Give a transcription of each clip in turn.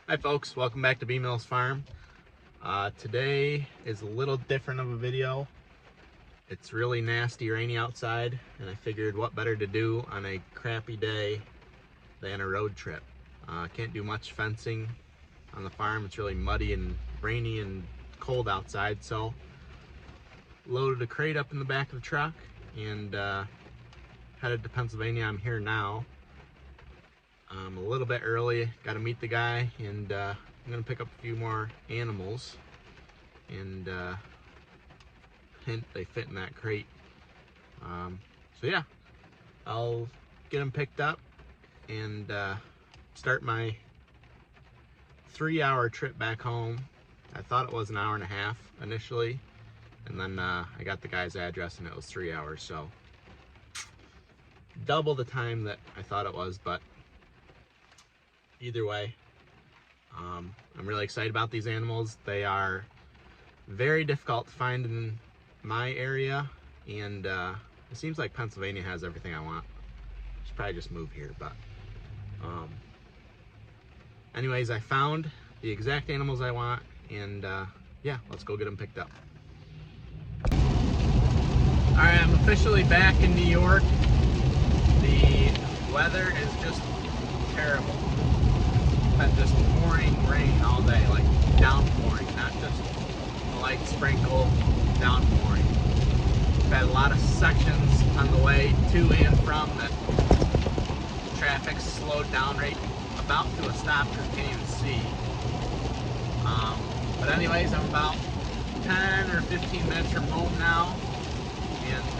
Hi folks, welcome back to B Mills Farm. Today is a little different of a video. It's really nasty rainy outside, and I figured what better to do on a crappy day than a road trip. Can't do much fencing on the farm. It's really muddy and rainy and cold outside, so loaded a crate up in the back of the truck and headed to Pennsylvania. I'm here now. A little bit early, got to meet the guy, and I'm gonna pick up a few more animals, and hint they fit in that crate. So yeah, I'll get them picked up and start my 3-hour trip back home. I thought it was an hour and a half initially, and then I got the guy's address and it was 3 hours, so double the time that I thought it was. But either way, I'm really excited about these animals. They are very difficult to find in my area, and it seems like Pennsylvania has everything I want. I should probably just move here, but anyways, I found the exact animals I want, and yeah, let's go get them picked up. All right, I'm officially back in New York. The weather is just terrible. Been just pouring rain all day, like downpouring, not just a light sprinkle, downpouring. We've had a lot of sections on the way to and from that traffic's slowed down right about to a stop because you can't even see. But anyways, I'm about 10 or 15 minutes from home now, and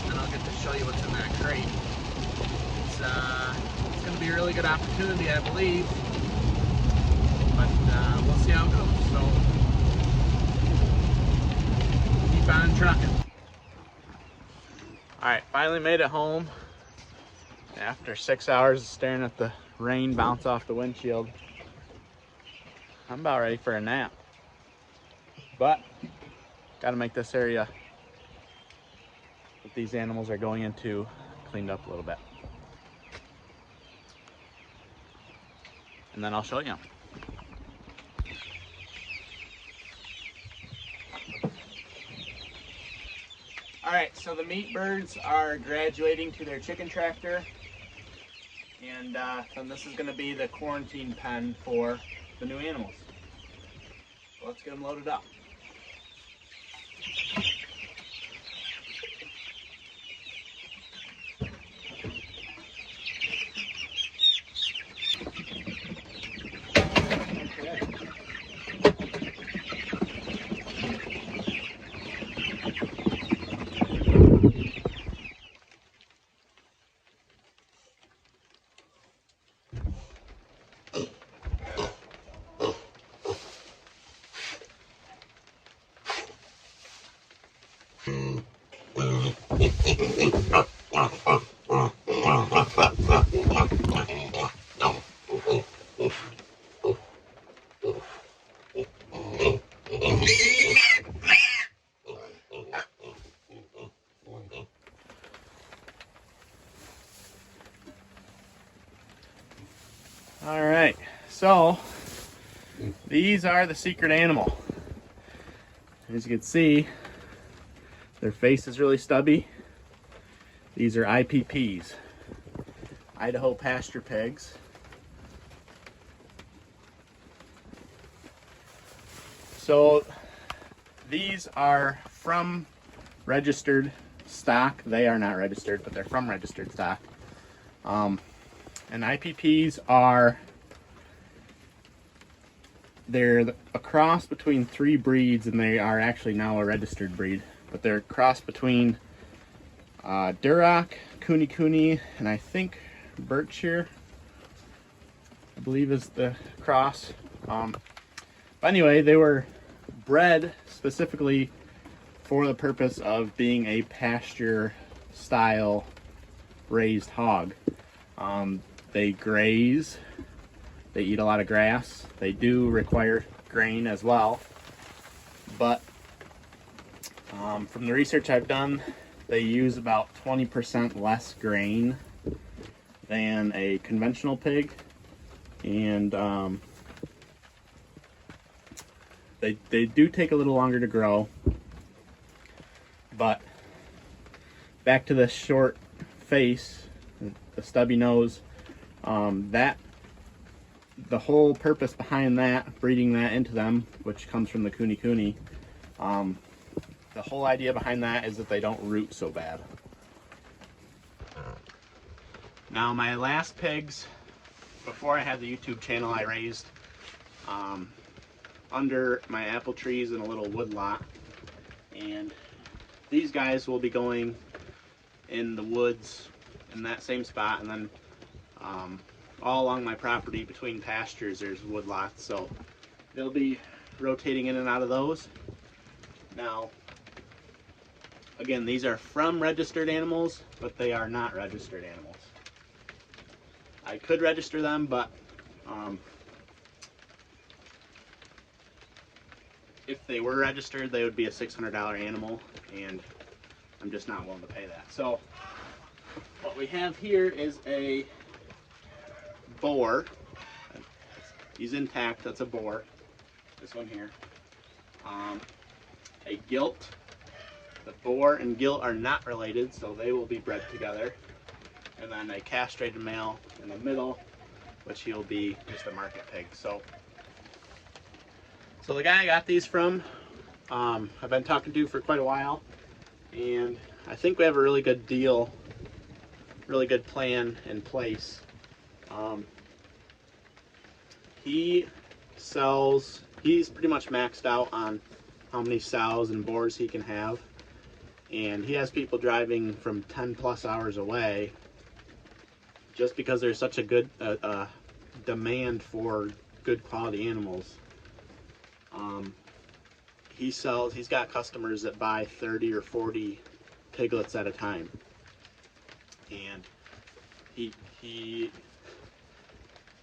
then I'll get to show you what's in that crate. It's going to be a really good opportunity, I believe, but we'll see how it goes. So keep on trucking. All right, finally made it home after 6 hours of staring at the rain bounce off the windshield. I'm about ready for a nap, but got to make this area that these animals are going into cleaned up a little bit. And then I'll show you. All right, so the meat birds are graduating to their chicken tractor, and then this is going to be the quarantine pen for the new animals. So let's get them loaded up. All right, so these are the secret animal. As you can see, their face is really stubby. These are IPPs, Idaho pasture pigs. So these are from registered stock. They are not registered, but they're from registered stock. And IPPs they're a cross between 3 breeds, and they are actually now a registered breed. But they're a cross between Duroc, Kune Kune, and I think Berkshire, I believe is the cross. But anyway, they were bred specifically for the purpose of being a pasture style raised hog. They graze, they eat a lot of grass, they do require grain as well, but from the research I've done, they use about 20% less grain than a conventional pig, and They do take a little longer to grow. But back to the short face, the stubby nose, the whole purpose behind that, breeding that into them, which comes from the Kune Kune, the whole idea behind that is that they don't root so bad. Now my last pigs, before I had the YouTube channel, I raised under my apple trees in a little wood lot, and these guys will be going in the woods in that same spot, and then all along my property between pastures there's wood lots, so they'll be rotating in and out of those. Now again, these are from registered animals, but they are not registered animals. I could register them, but if they were registered, they would be a $600 animal, and I'm just not willing to pay that. So what we have here is a boar. He's intact, that's a boar. This one here. A gilt. The boar and gilt are not related, so they will be bred together. And then a castrated male in the middle, which he'll be just a market pig. So the guy I got these from, I've been talking to for quite a while, and I think we have a really good deal, really good plan in place. He's pretty much maxed out on how many sows and boars he can have, and he has people driving from 10+ hours away just because there's such a good demand for good quality animals. He's got customers that buy 30 or 40 piglets at a time, and he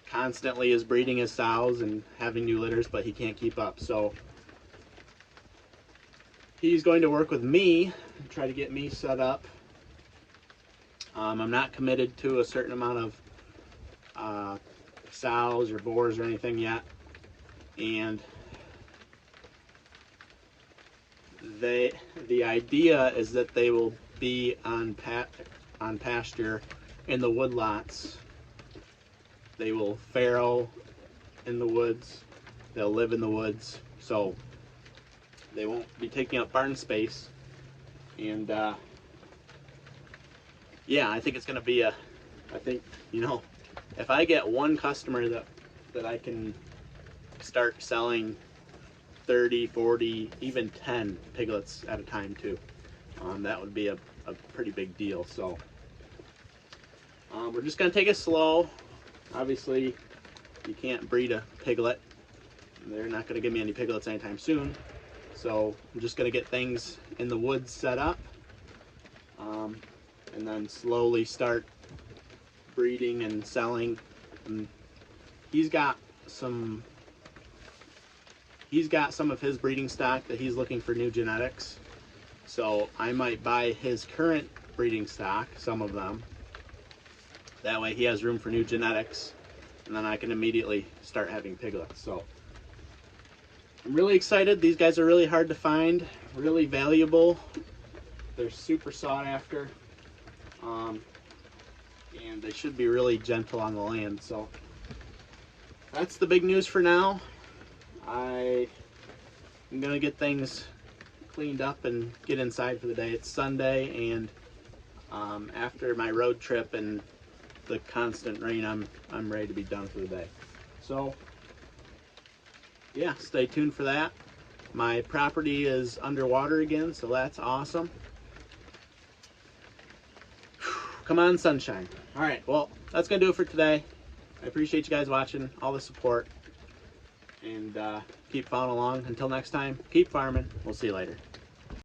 constantly is breeding his sows and having new litters, but he can't keep up. So he's going to work with me and try to get me set up. I'm not committed to a certain amount of sows or boars or anything yet, and the idea is that they will be on pasture in the wood lots. They will farrow in the woods. They'll live in the woods, so they won't be taking up barn space. And yeah, I think it's going to be if I get one customer that I can start selling 30, 40, even 10 piglets at a time too, that would be a pretty big deal. So we're just going to take it slow. Obviously, you can't breed a piglet. They're not going to give me any piglets anytime soon. So I'm just going to get things in the woods set up, and then slowly start breeding and selling. And he's got some of his breeding stock that he's looking for new genetics. So I might buy his current breeding stock, some of them. That way he has room for new genetics, and then I can immediately start having piglets. So I'm really excited. These guys are really hard to find, really valuable. They're super sought after, and they should be really gentle on the land. So that's the big news for now. I'm gonna get things cleaned up and get inside for the day. It's Sunday, and after my road trip and the constant rain, I'm ready to be done for the day. So yeah, stay tuned for that. My property is underwater again, so that's awesome. Come on, sunshine. All right, well, that's gonna do it for today. I appreciate you guys watching, all the support, and keep following along. Until next time, keep farming. We'll see you later.